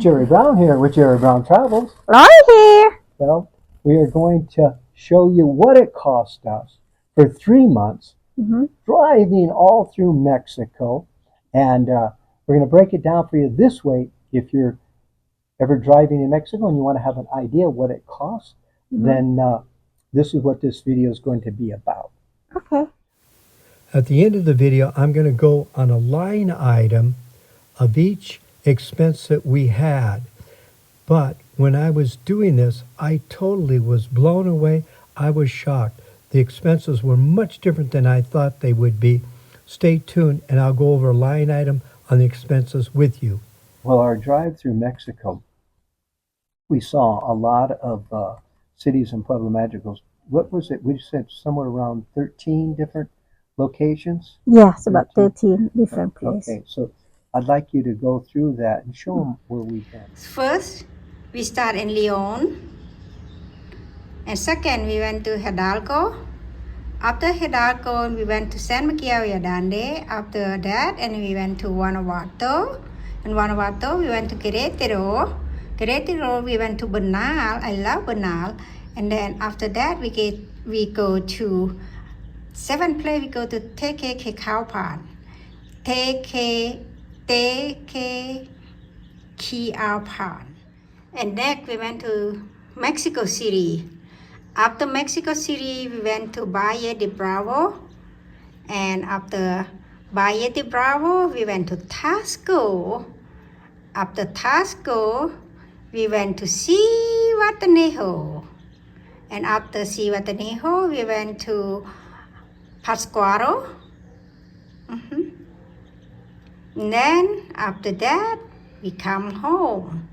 Jerry Brown here with Jerry Brown Travels. Lori here. Well, we are going to show you what it cost us for 3 months driving all through Mexico. And we're going to break it down for you this way. If you're ever driving in Mexico and you want to have an idea what it costs, then this is what this video is going to be about. Okay. At the end of the video, I'm going to go on a line item of each expense that we had. But when I was doing this, I totally was blown away. I was shocked. The expenses were much different than I thought they would be. Stay tuned, and I'll go over a line item on the expenses with you. Well, our drive through Mexico, we saw a lot of cities and Pueblo Magicos. What was it? We said somewhere around 13 different locations? Yes, about 13 different places. Okay, so I'd like you to go through that and show them where we've been. First, we start in Leon. And second, we went to Hidalgo. After Hidalgo, we went to San Miguel Allende. After that, and we went to Guanajuato. In Guanajuato, we went to Querétaro. Querétaro, we went to Bernal. I love Bernal. And then after that, we go to seventh place. We go to Tequequequalpan. Tequequequalpan. And next, we went to Mexico City. After Mexico City, we went to Valle de Bravo. And after Valle de Bravo, we went to Tasco. After Tasco, we went to Zihuatanejo. And after Zihuatanejo, we went to Pátzcuaro. And then after that, we come home.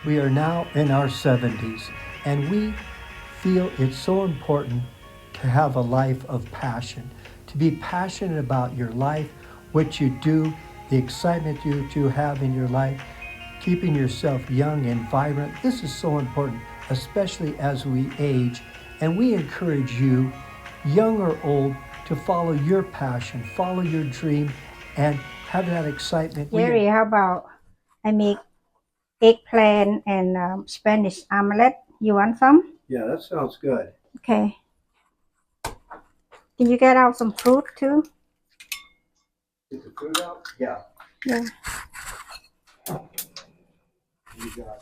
We are now in our 70s, and we feel it's so important to have a life of passion, to be passionate about your life, what you do, the excitement you have in your life, keeping yourself young and vibrant. This is so important, especially as we age, and we encourage you, young or old, to follow your passion, follow your dream, and have that excitement. Jerry, how about I make eggplant and Spanish omelette? You want some? Yeah, that sounds good. Okay. Can you get out some fruit too? Get the fruit out? Yeah. Yeah. You got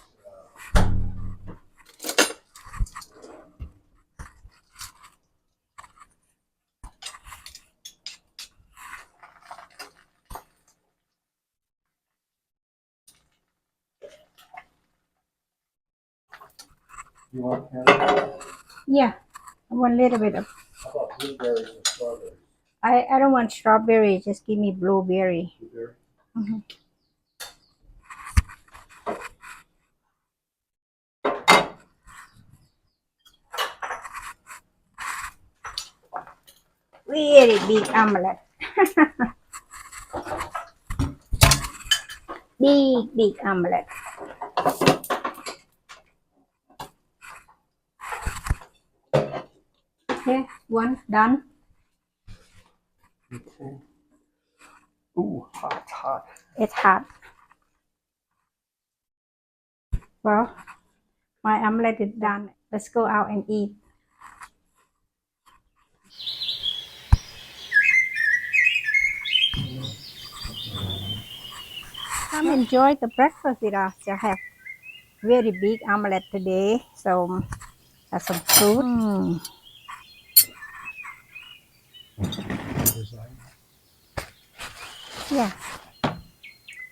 you want candy? Yeah. I want a little bit of. How about blueberries and strawberries? I don't want strawberry. Just give me blueberry. Blueberry? Very big omelette. big omelette. Okay, one done. Okay. Ooh, hot. It's hot. Well, my omelette is done. Let's go out and eat. Come enjoy the breakfast with us. I have very big omelette today, so have some fruit. Yeah.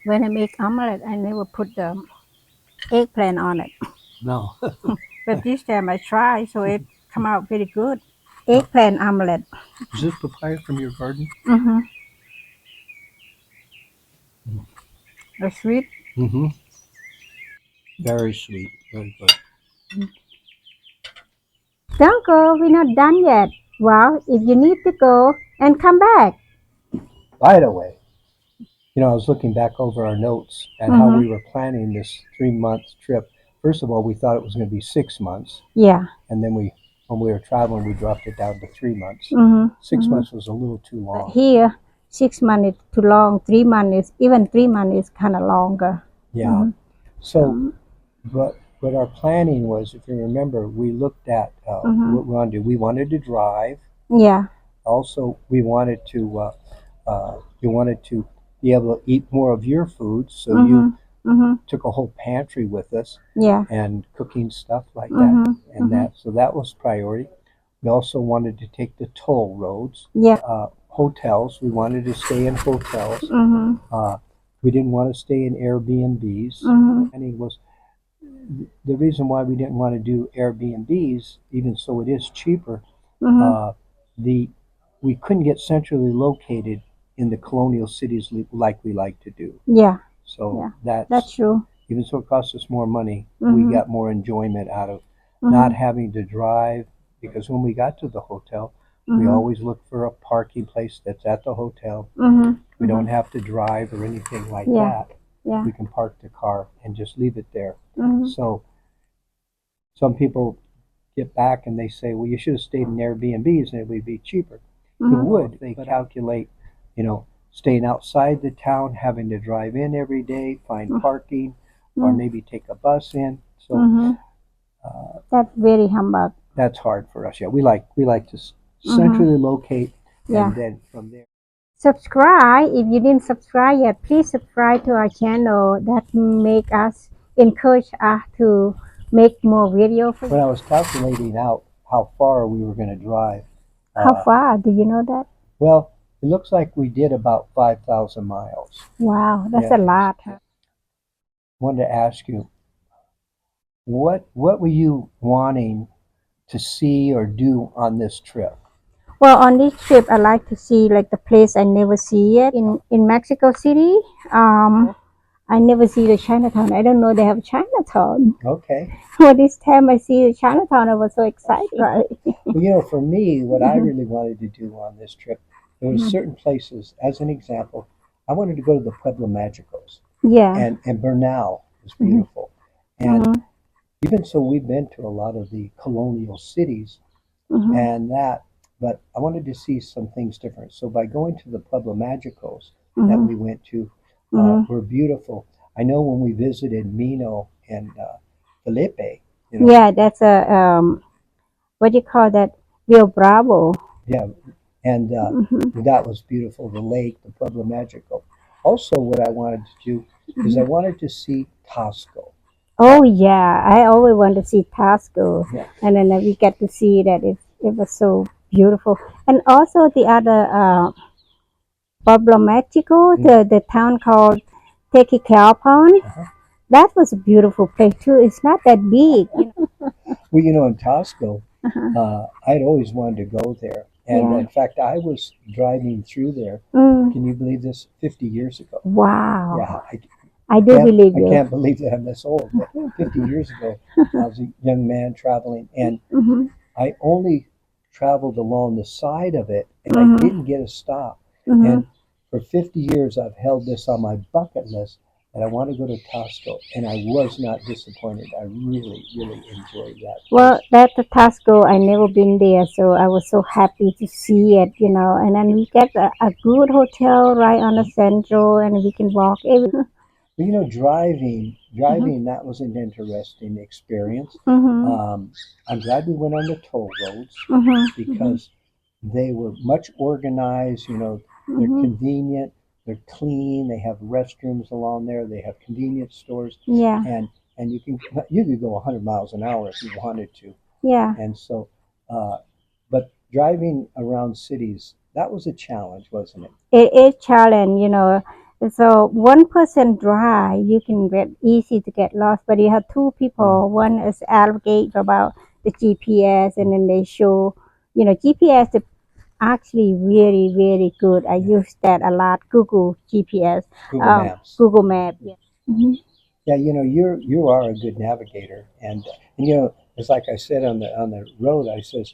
When I make omelette, I never put the eggplant on it. No. But this time I try, so it come out very good. Eggplant omelette. Is this papaya from your garden? It's sweet. Very sweet. Very good. Don't go. We're not done yet. Well, if you need to go and come back. By the way, I was looking back over our notes and how we were planning this 3-month trip. First of all, we thought it was going to be 6 months. Yeah. And then when we were traveling, we dropped it down to 3 months. 6 months was a little too long. But here, 6 months is too long. 3 months, even 3 months is kind of longer. Yeah. So, what our planning was, if you remember, we looked at what we wanted to do. We wanted to drive. Yeah. Also, we wanted to be able to eat more of your food, so you took a whole pantry with us Yeah. and cooking stuff like that, and so that was priority. We also wanted to take the toll roads. Yeah. Hotels. We wanted to stay in hotels. Mhm. We didn't want to stay in Airbnbs. And it was the reason why we didn't want to do Airbnbs, even so it is cheaper. Uh, the we couldn't get centrally located in the colonial cities like we like to do. Yeah. So That's that's true. even so it costs us more money. We got more enjoyment out of not having to drive, because when we got to the hotel, we always look for a parking place that's at the hotel. We don't have to drive or anything like that. Yeah. We can park the car and just leave it there. So some people get back and they say, well, you should have stayed in Airbnbs and it would be cheaper. It would. They calculate, staying outside the town, having to drive in every day, find parking, or maybe take a bus in. So That's very humbug. that's hard for us. Yeah, we like to centrally locate, Yeah. and then from there. Subscribe. If you didn't subscribe yet, please subscribe to our channel. That make us encourage us to make more video for When you. I was calculating out how far we were going to drive, How far? Do you know that? well, it looks like we did about 5,000 miles. Wow, that's Yeah. a lot. Wanted to ask you, what were you wanting to see or do on this trip? Well, on this trip, I like to see like the place I never see yet in Mexico City. I never see the Chinatown. I don't know they have Chinatown. Okay. Well, this time I see the Chinatown, I was so excited. Right? Well, for me, what I really wanted to do on this trip, there were certain places, as an example, I wanted to go to the Pueblo Magicos. Yeah. And Bernal is beautiful. And even so, we've been to a lot of the colonial cities and that, but I wanted to see some things different. So by going to the Pueblo Magicos that we went to, were beautiful. I know when we visited Mino and Felipe, Yeah, that's a what do you call that? Rio Bravo. yeah, and that was beautiful. The lake, the Pueblo Magico. Also, what I wanted to do is I wanted to see Tasco. Oh yeah, I always want to see Tasco, Yeah. and then we get to see that it was so beautiful. And also the other Pueblo Mexico, the town called Tequicalpan. That was a beautiful place too. It's not that big. Well, in Tasco, I'd always wanted to go there. And Yeah. in fact, I was driving through there. Mm. Can you believe this? 50 years ago. Wow. Yeah, I do believe I you. can't believe that I'm this old. But 50 years ago, I was a young man traveling, and I only traveled along the side of it, and I didn't get a stop. And for 50 years, I've held this on my bucket list that I want to go to Tasco, and I was not disappointed. I really, really enjoyed that place. Well, that Tasco, I never been there, so I was so happy to see it, And then we get a good hotel right on the central, and we can walk every. But driving, that was an interesting experience. I'm glad we went on the toll roads because they were much organized. They're convenient, they're clean, they have restrooms along there, they have convenience stores, Yeah. and you could go 100 miles an hour if you wanted to. Yeah. And so, but driving around cities, that was a challenge, wasn't it? It is challenge. So one person drive, you can get easy to get lost, but you have two people. One is advocate about the GPS, and then they show, GPS is actually very, very good. I use that a lot. Google GPS, Google Maps. Google Map. Yeah. Yeah, you are a good navigator, and it's like I said on the road. I says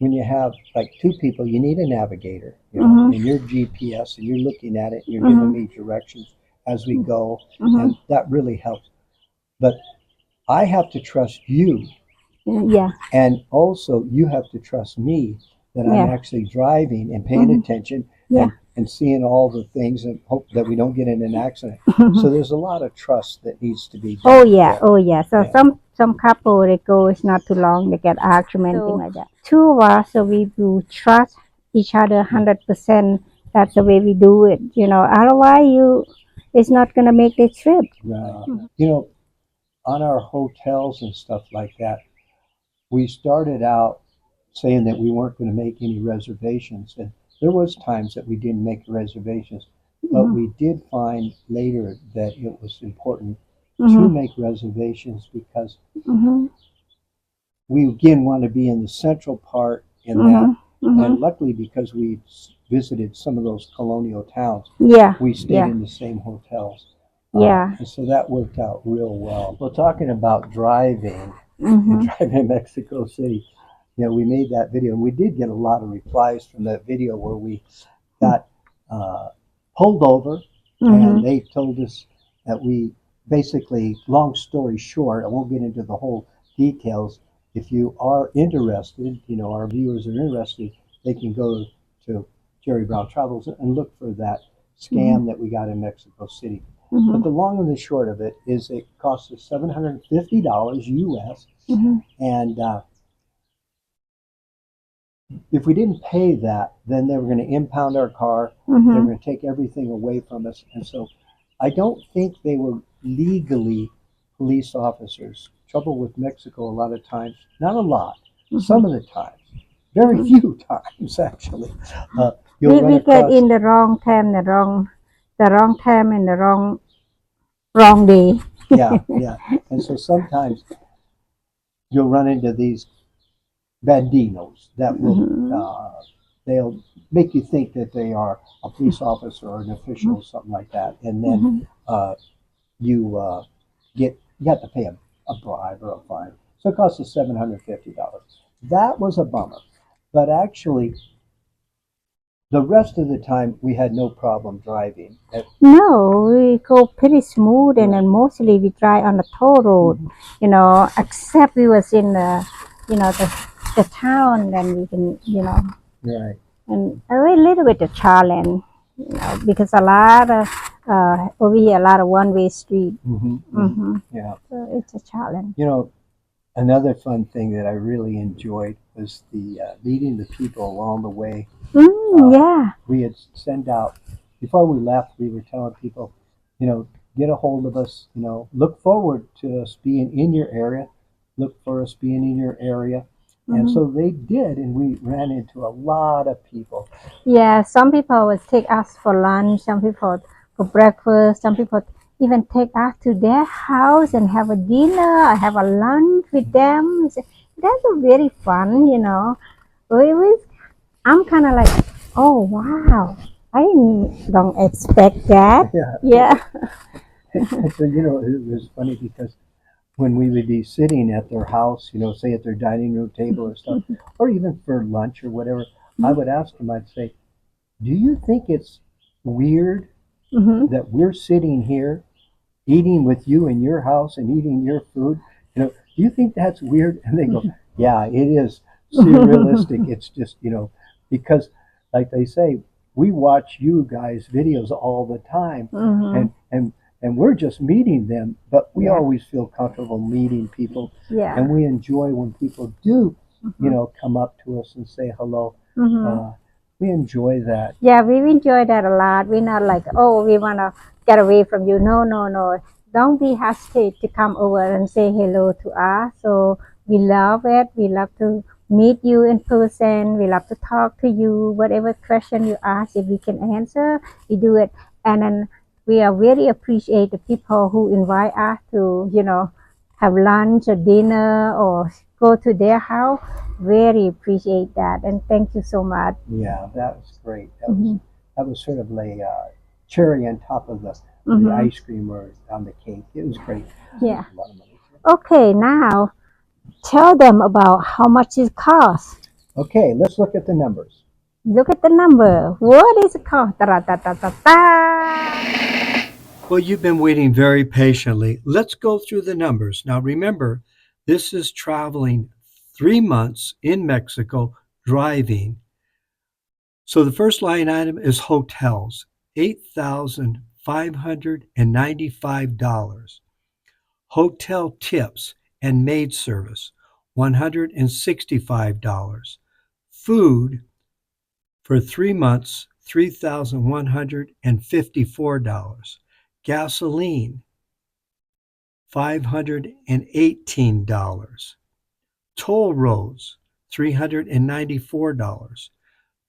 when you have like two people, you need a navigator, and your GPS, and you're looking at it, and you're giving me directions as we go, and that really helps. But I have to trust you, Yeah. and also you have to trust me that I'm Yeah. actually driving and paying attention Yeah. and and seeing all the things and hope that we don't get in an accident. So there's a lot of trust that needs to be done. Oh yeah, oh yeah. So Yeah. some couple they go, it's not too long, they get argument, thing like that. Two of us, so we do trust each other 100%. That's the way we do it. Otherwise it's not gonna make the trip. Right. On our hotels and stuff like that, we started out saying that we weren't going to make any reservations, and there was times that we didn't make reservations, but we did find later that it was important to make reservations because we again want to be in the central part in that, and luckily because we visited some of those colonial towns, we stayed in the same hotels. And so that worked out real well. Well, talking about driving and driving in Mexico City, we made that video, and we did get a lot of replies from that video where we got pulled over, and they told us that we basically, long story short, I won't get into the whole details. If you are interested, our viewers are interested, they can go to Jerry Brown Travels and look for that scam that we got in Mexico City. But the long and the short of it is it cost us $750 US, and if we didn't pay that, then they were going to impound our car. They were going to take everything away from us. And so I don't think they were legally police officers. Trouble with Mexico a lot of times, not a lot, some of the times, very few times actually. We get in the wrong time, the wrong time and the wrong day. Yeah. And so sometimes you'll run into these bandinos that will they'll make you think that they are a police officer or an official or something like that, and then you have to pay a bribe or a fine. So it costs us $750. That was a bummer, but actually the rest of the time we had no problem driving. No, we go pretty smooth, and then mostly we drive on the toll road, except we was in the town, then we can, Right. and a little bit of challenge, because a lot of over here, a lot of one-way street. Yeah. So it's a challenge. Another fun thing that I really enjoyed was the meeting the people along the way. Yeah. We had sent out, before we left, we were telling people, get a hold of us, look forward to us being in your area, look for us being in your area. And so they did, and we ran into a lot of people. Yeah, some people would take us for lunch, some people for breakfast, some people even take us to their house and have a dinner or have a lunch with them. That's very fun, I'm kind of like, oh wow, I don't expect that. Yeah. So, it was funny because when we would be sitting at their house, say at their dining room table or stuff, or even for lunch or whatever, I would ask them, I'd say, do you think it's weird that we're sitting here eating with you in your house and eating your food? Do you think that's weird? And they go, yeah, it is surrealistic. It's just, because like they say, we watch you guys videos all the time, and we're just meeting them, but we always feel comfortable meeting people, and we enjoy when people do, come up to us and say hello. We enjoy that. Yeah, we enjoy that a lot. We're not like, oh, we want to get away from you. No. Don't be hesitate to come over and say hello to us. So we love it. We love to meet you in person. We love to talk to you. Whatever question you ask, if we can answer, we do it. And then we are very appreciate the people who invite us to, have lunch or dinner or go to their house. Very appreciate that, and thank you so much. Yeah, that was great. That was sort of like cherry on top of the ice cream or on the cake. It was great. Yeah. Okay, now tell them about how much it costs. Okay, let's look at the numbers. Look at the number. What is it cost? Ta-ra-ta-ta-ta-ta. Well, you've been waiting very patiently. Let's go through the numbers. Now, remember, this is traveling 3 months in Mexico, driving. So the first line item is hotels, $8,595. Hotel tips and maid service, $165. Food for 3 months, $3,154. Gasoline, $518. Toll roads, $394.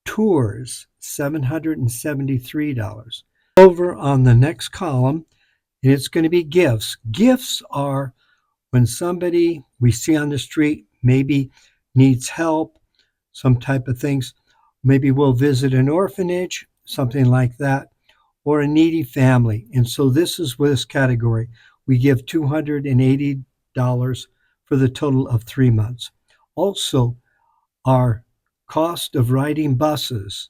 Tours, $773. Over on the next column, and it's going to be gifts. Gifts are when somebody we see on the street maybe needs help, some type of things. Maybe we'll visit an orphanage, something like that, or a needy family. And so this is this category. We give $280 for the total of 3 months. Also, our cost of riding buses,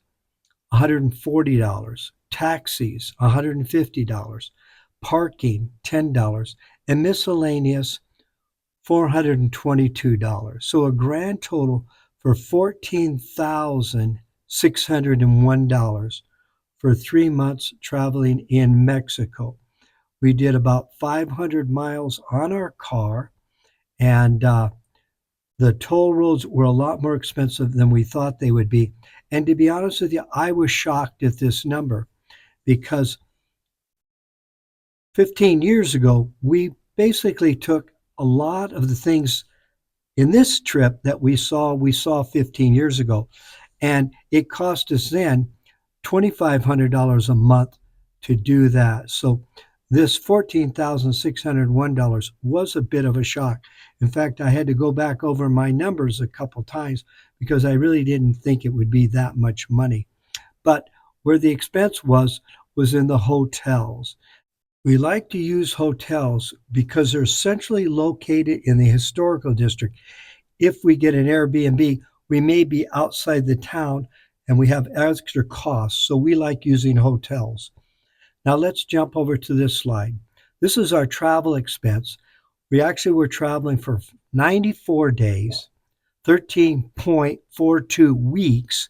$140, taxis, $150, parking, $10, and miscellaneous, $422. So a grand total for $14,601 for 3 months traveling in Mexico. We did about 500 miles on our car, and the toll roads were a lot more expensive than we thought they would be. And to be honest with you, I was shocked at this number because 15 years ago, we basically took a lot of the things in this trip that we saw 15 years ago. And it cost us then $2,500 a month to do that. So this $14,601 was a bit of a shock. In fact, I had to go back over my numbers a couple times because I really didn't think it would be that much money. But where the expense was in the hotels. We like to use hotels because they're centrally located in the historical district. If we get an Airbnb, we may be outside the town and we have extra costs, so we like using hotels. Now let's jump over to this slide. This is our travel expense. We actually were traveling for 94 days, 13.42 weeks,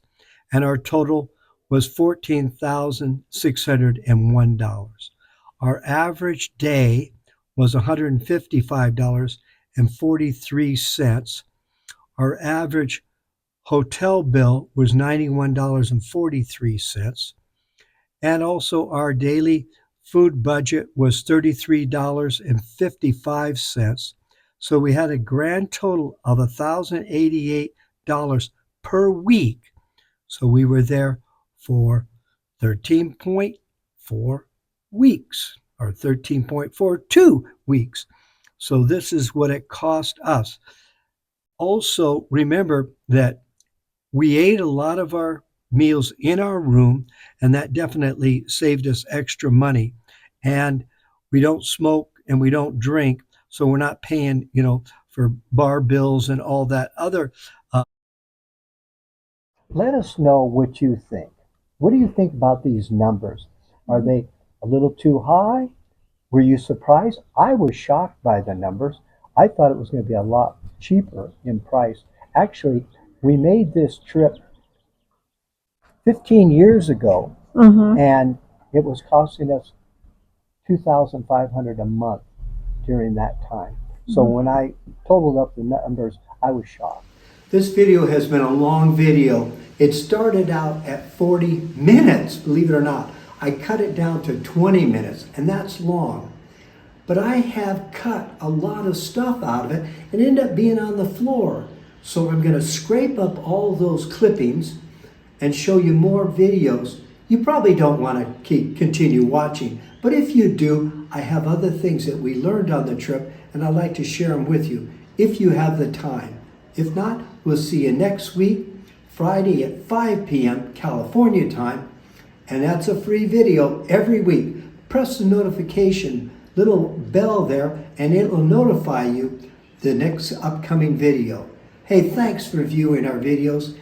and our total was $14,601. Our average day was $155.43. Our average hotel bill was $91.43. And also our daily food budget was $33.55. So we had a grand total of $1,088 per week. So we were there for 13.4 weeks or 13.42 weeks. So this is what it cost us. Also, remember that we ate a lot of our meals in our room, and that definitely saved us extra money. And we don't smoke and we don't drink, so we're not paying, for bar bills and all that other. Let us know what you think. What do you think about these numbers? Are they a little too high? Were you surprised? I was shocked by the numbers. I thought it was going to be a lot cheaper in price. Actually, we made this trip 15 years ago, and it was costing us $2,500 a month during that time. So when I totaled up the numbers, I was shocked. This video has been a long video. It started out at 40 minutes, believe it or not. I cut it down to 20 minutes, and that's long. But I have cut a lot of stuff out of it and end up being on the floor. So I'm going to scrape up all those clippings and show you more videos. You probably don't want to continue watching, but if you do, I have other things that we learned on the trip, and I'd like to share them with you if you have the time. If not, we'll see you next week, Friday at 5 p.m. California time, and that's a free video every week. Press the notification little bell there, and it will notify you the next upcoming video. Hey, thanks for viewing our videos.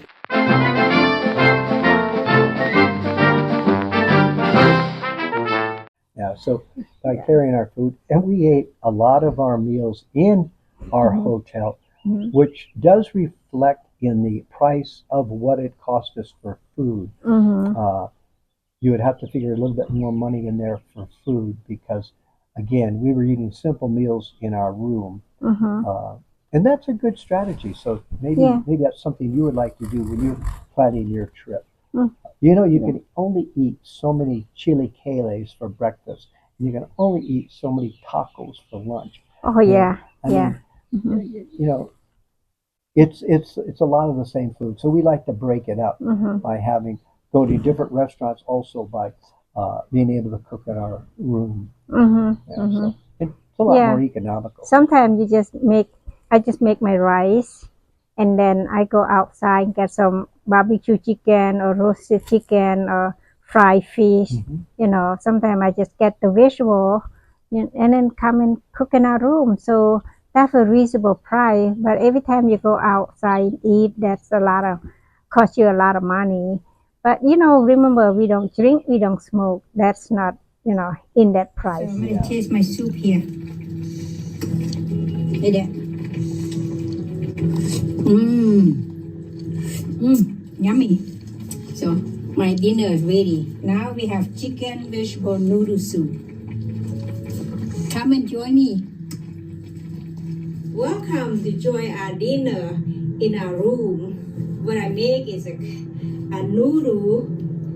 Yeah, so by carrying our food, and we ate a lot of our meals in our hotel, which does reflect in the price of what it cost us for food. Mm-hmm. You would have to figure a little bit more money in there for food because, again, we were eating simple meals in our room. Mm-hmm. And that's a good strategy. So Yeah. maybe that's something you would like to do when you're planning your trip. Mm. You know, you Yeah. can only eat so many chilaquiles for breakfast. And you can only eat so many tacos for lunch. Oh And yeah. I Yeah. mean, Mm-hmm. you know, it's a lot of the same food. So we like to break it up Mm-hmm. by go to different restaurants, also by being able to cook in our room. Mm-hmm. Yeah, Mm-hmm. so it's a lot Yeah. more economical. Sometimes I just make my rice, and then I go outside and get some barbecue chicken or roasted chicken or fried fish. Mhm. You know, sometimes I just get the vegetable, and then come and cook in our room. So that's a reasonable price. But every time you go outside and eat, cost you a lot of money. But remember, we don't drink, we don't smoke. That's not in that So price. I'm gonna Yeah. taste my soup here. Hey there. Yummy. So my dinner is ready. Now we have chicken vegetable noodle soup. Come and join me. Welcome to join our dinner in our room. What I make is a noodle,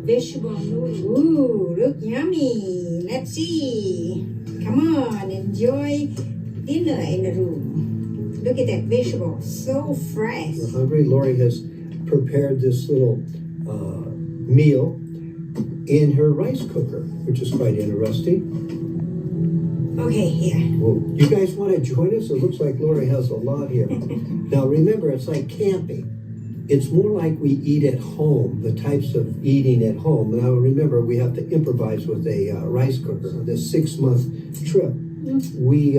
vegetable noodle. Ooh, look yummy. Let's see. Come on, enjoy dinner in the room. Look at that vegetable, so fresh. We're hungry. Lori has prepared this little meal in her rice cooker, which is quite interesting. Okay, here. Well, you guys want to join us? It looks like Lori has a lot here. Now remember, it's like camping. It's more like we eat at home, the types of eating at home. Now remember, we have to improvise with a rice cooker. This 6-month trip, we,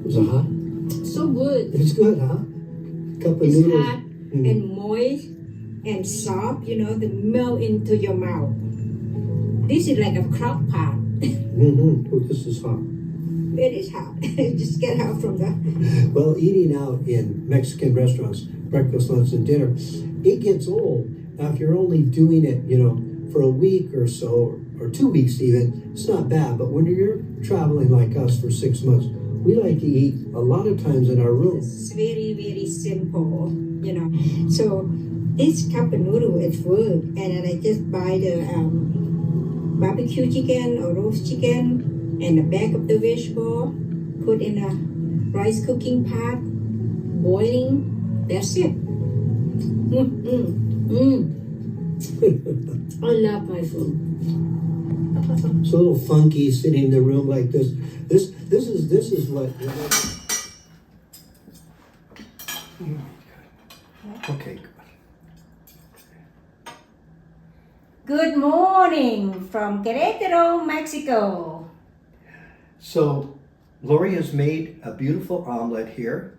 was it hot? So good. It's good, huh? Cup of It's noodles. hot and moist and soft, they melt into your mouth. This is like a crock pot. Oh, this is hot. It is hot. Just get out from the... Well, eating out in Mexican restaurants, breakfast, lunch, and dinner, it gets old after you're only doing it, for a week or so, or 2 weeks even. It's not bad, but when you're traveling like us for 6 months, we like to eat a lot of times in our room. It's very, very simple, So this cup of noodle is good, and then I just buy the barbecue chicken or roast chicken and the bag of the vegetable, put in a rice cooking pot, boiling. That's it. I love my food. It's a little funky sitting in the room like this. This is what. Okay. Good morning from Querétaro, Mexico. So, Lori has made a beautiful omelet here.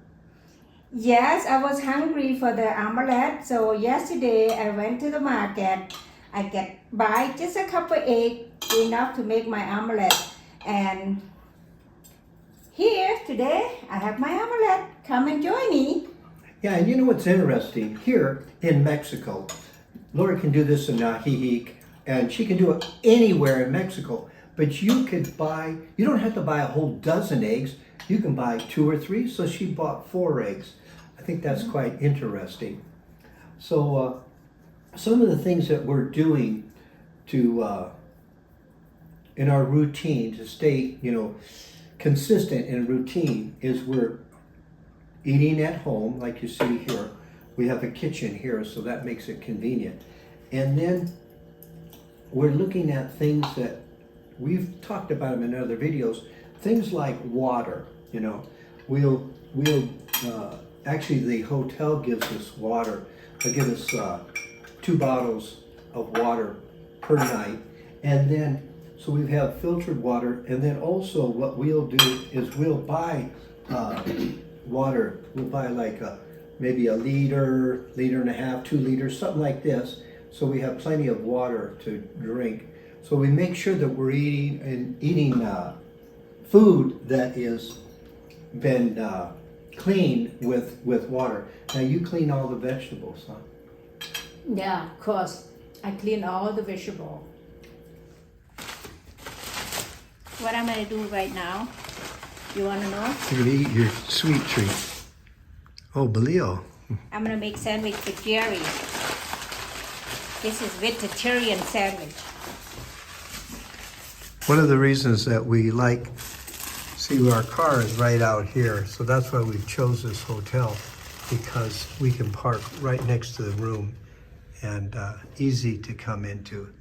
Yes, I was hungry for the omelette, so yesterday I went to the market. I buy just a couple eggs, enough to make my omelette. And here today I have my omelette. Come and join me. Yeah, and you know what's interesting? Here in Mexico, Lori can do this in Nahihic, and she can do it anywhere in Mexico. But you don't have to buy a whole dozen eggs. You can buy 2 or 3, so she bought 4 eggs. I think that's quite interesting. So some of the things that we're doing to in our routine to stay, consistent in routine is we're eating at home, like you see here. We have a kitchen here, so that makes it convenient. And then we're looking at things that we've talked about them in other videos. Things like water, We'll actually the hotel gives us water. They'll give us 2 bottles of water per night. And then, so we have filtered water. And then also what we'll do is we'll buy water. We'll buy like maybe a liter, liter and a half, 2 liters, something like this. So we have plenty of water to drink. So we make sure that we're eating food that is been clean with water. Now you clean all the vegetables, huh? Yeah, of course. I clean all the vegetable. What I'm gonna do right now? You wanna know? You're gonna eat your sweet treat. Oh, Balio. I'm gonna make sandwich with Jerry. This is vegetarian sandwich. One of the reasons that we like, see our car is right out here, so that's why we've chose this hotel, because we can park right next to the room and easy to come into.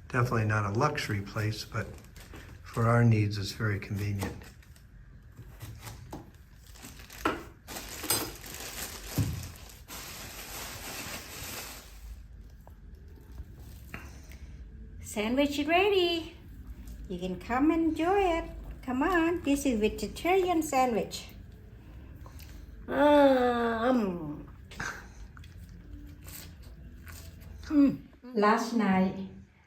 Definitely not a luxury place, but for our needs, it's very convenient. Sandwich is ready. You can come and enjoy it. Come on, this is vegetarian sandwich. Last night,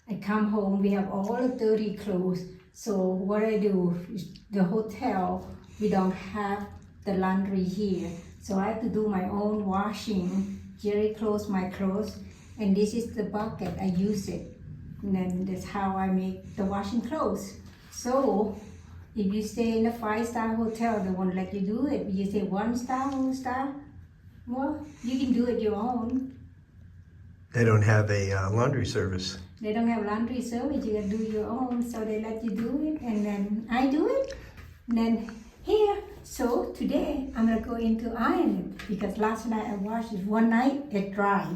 I come home, we have all the dirty clothes. So what I do is the hotel, we don't have the laundry here. So I have to do my own washing. Jerry clothes my clothes. And this is the bucket, I use it. And then that's how I make the washing clothes. So if you stay in a 5-star hotel, they won't let you do it. You say 1 star, 2 star, well, you can do it your own. They don't have a laundry service. They don't have laundry service, you can do your own, so they let you do it, and then I do it, and then here. So today, I'm gonna go into iron it, because last night I washed it, one night it dry.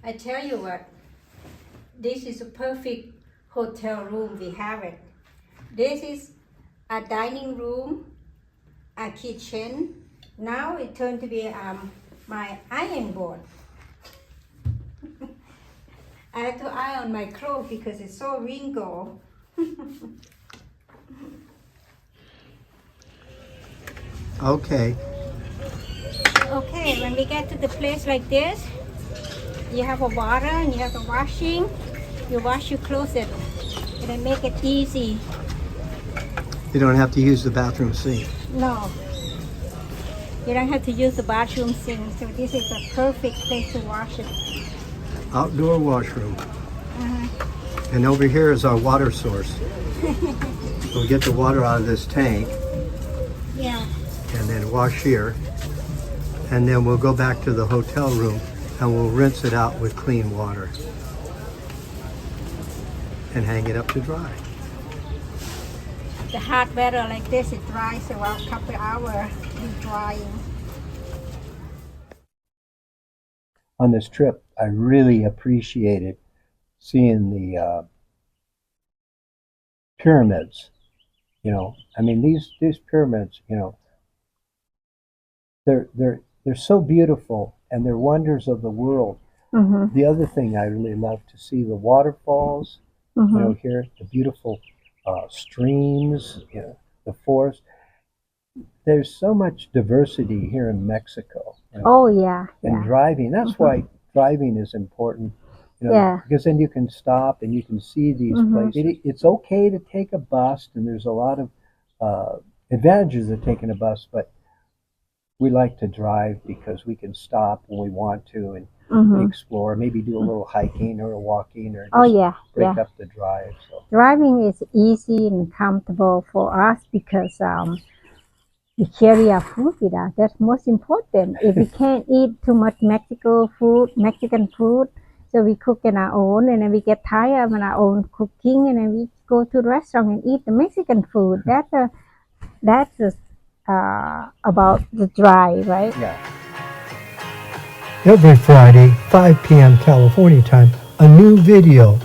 I tell you what, this is a perfect hotel room, we have it. This is a dining room, a kitchen. Now it turned to be my iron board. I have to iron my clothes because it's so wrinkled. Okay. Okay, when we get to the place like this, you have a water and you have a washing. You wash your clothes and then make it easy. You don't have to use the bathroom sink. No, you don't have to use the bathroom sink. So this is a perfect place to wash it. Outdoor washroom. And over here is our water source. We'll get the water out of this tank Yeah. and then wash here. And then we'll go back to the hotel room and we'll rinse it out with clean water and hang it up to dry. The hot weather like this, it dries about a couple hours, be drying. On this trip, I really appreciated seeing the pyramids. You know, I mean, these pyramids, you know, they're so beautiful and they're wonders of the world. Mm-hmm. The other thing I really love to see the waterfalls. Mm-hmm. You know, here the beautiful streams, you know, the forest. There's so much diversity here in Mexico. You know, Oh yeah, and yeah. driving. That's why driving is important. You know, Yeah. because then you can stop and you can see these places. It's okay to take a bus, and there's a lot of advantages of taking a bus, but we like to drive because we can stop when we want to and explore, maybe do a little hiking or walking or just Oh yeah, break yeah. up the drive. So Driving is easy and comfortable for us because we carry our food with us. That's most important. If we can't eat too much Mexican food, so we cook in our own, and then we get tired of our own cooking, and then we go to the restaurant and eat the Mexican food. That's about the drive, right? yeah. Every Friday, 5 p.m. California time, a new video